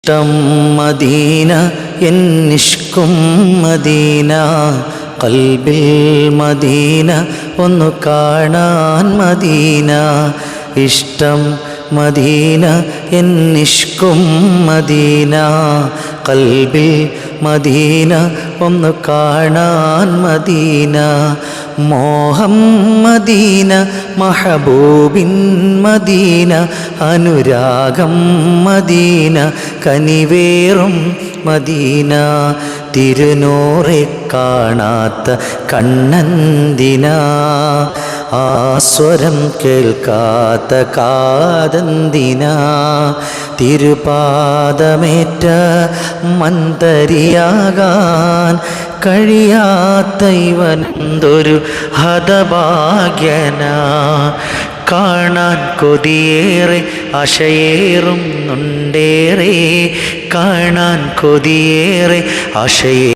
ഇഷ്ടം Medina എന്നിഷ്കും Medina ഖൽബിൽ Medina ഒന്നു കാണാൻ മദീന. ഇഷ്ടം മദീന എന്നിഷ്കും മദീന ഖൽബിൽ മദീന ഒന്നു കാണാൻ മദീന. മോഹം മദീന മഹബൂബിൻ മദീന അനുരാഗം മദീന കനിവേറും മദീന. തിരുനൂറെ കാണാത്ത കണ്ണന്തിനാ ആസ്വരം കേൾക്കാത്ത കാതന്തിനാ. തിരുപാദമേറ്റ മന്ദരിയാകാൻ കഴിയാത്ത ഇവനെന്തൊരു ഹതഭാഗ്യനാ. കാണാൻ കൊതിയേറെ ആശയേറുന്നുണ്ടേറെ കാണാൻ കൊതിയേറെ ആശയേ